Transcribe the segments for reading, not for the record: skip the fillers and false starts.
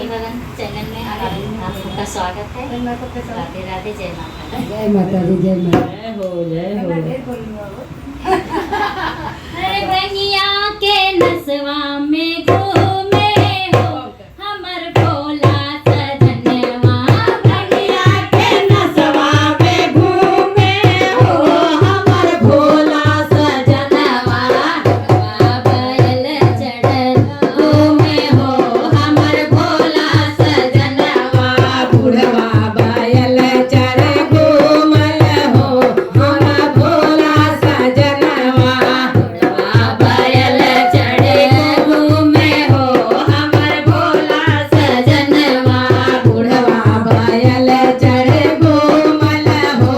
भगवान चैनल में आपका स्वागत है। राधे राधे, जय माता दी। जय माता दी, जय माता। जय हो। अरे बंगिया के नसवा में घूमे हो हमर भोला सजनवा। बंगिया के नसवा में घूमे हो हमर भोला सजनवा। बैल चढ़ल घूमे हो हमर भोला सजनवा। बुढ़वा बैल चढ़ घूमल हो हमर भोला सजनवा। बैल चढ़े घूमे हो हमर भोला सजनवा। बुढ़वा बैल चढ़ घूमल हो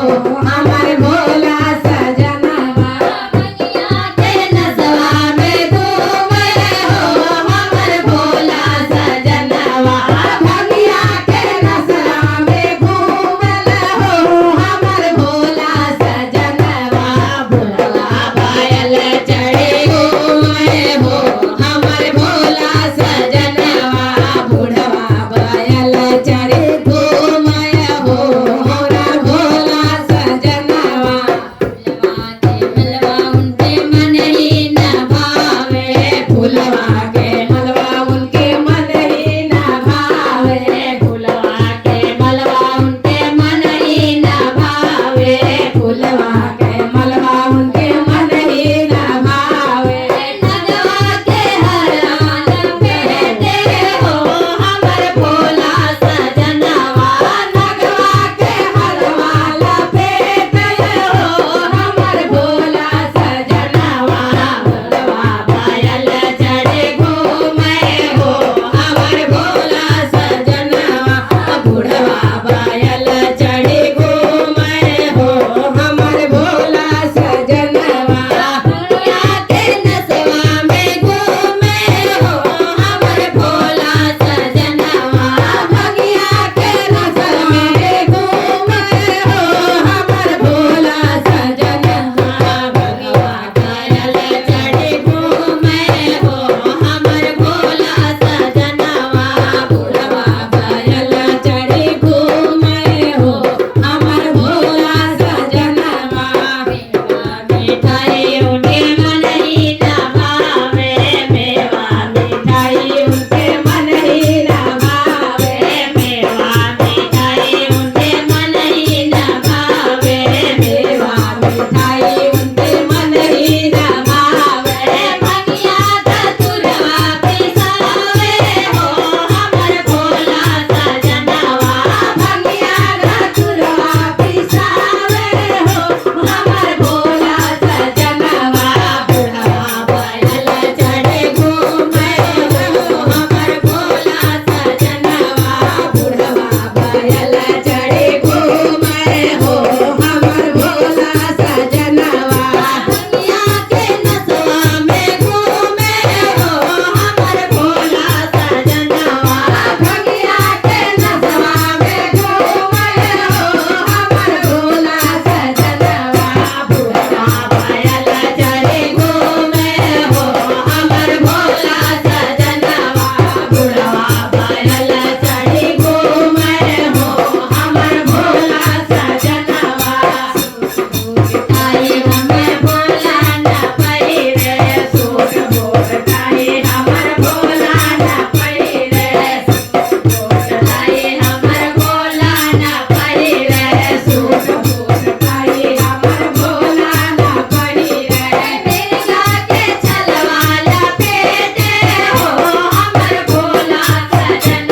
हमर भोला सजनवा। बंगिया के नसवा में घूमे हो हमर भोला सजनवा। बंगिया के नसवा में घूमल हो हमर भोला सजनवा। बुढ़वा बैल चढ़े घूमे हो हमर भोला सजनवा। बुढ़वा बैल चढ़े घूमे हो हमर भोला सजनवा। फुलवा के मलवा उनके मन ही न भावे। फुलवा के मलबा उनके मन ही न भावे। फुलवा के मलवा उनके मन ही न भावे। फुलवा के मलबा उनके मन ही न भावे। नगवा के हरान बेटे हो हमर भोला सजनवा। नगवा के हरवाल पेट हो हमर भोला सजनवा। बुढ़वा बैल चढ़े घूमे हो हमर भोला सजनवा। बुढ़वा बैल चढ़े घूमे हो हमर भोला सजनवा। बंगिया के नसवा में घूमे हो हमर भोला सजनवा। बंगिया के नसवा में घूमे हो हमर भोला सजनवा। बंगिया बैल चढ़े घूमे हो हमर भोला सजनवा। बुढ़वा बैल चढ़े घूमे हो हमर भोला सजनवा। मिठाई उनके मन ही न भावे। मेवा मिठाई उनके मन ही न भावे। मेवा मिठाई उनके मन ही न भावे। मेवा मिठाई उनके मन ही न भावे। बंगिया धतुरवा पिसावे हो हमर भोला सजनवा। बंगिया धतुरवा पिसावे हो हमर भोला सजनवा। बुढ़वा बैल चढ़े घूमे हो हमर भोला सजनवा। बुढ़वा बैल चढ़े घूमे हो हमर भोला सजनवा। बंगिया के नसवा में घूमे हो हमर भोला सजनवा। बंगिया के नसवा में घूमे हो हमर भोला सजनवा। बुढ़वा बैल चढ़े घूमे हो हमर भोला सजनवा। बुढ़वा बैल चढ़े घूमे हो हमर भोला सजनवा। मिठाई हमें भोला न पहिरे। सूट बूट टाई हमर भोला न पहिरे। सूट टाई हमर भोला न पहिरे। सूट बूट टाई हमर भोला न पहिरे। मिर्गा के छलवा लपेटे हो हमर भोला सजनवा।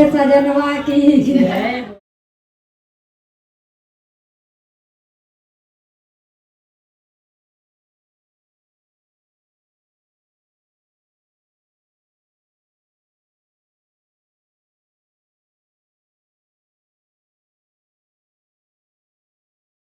सजनवा की जय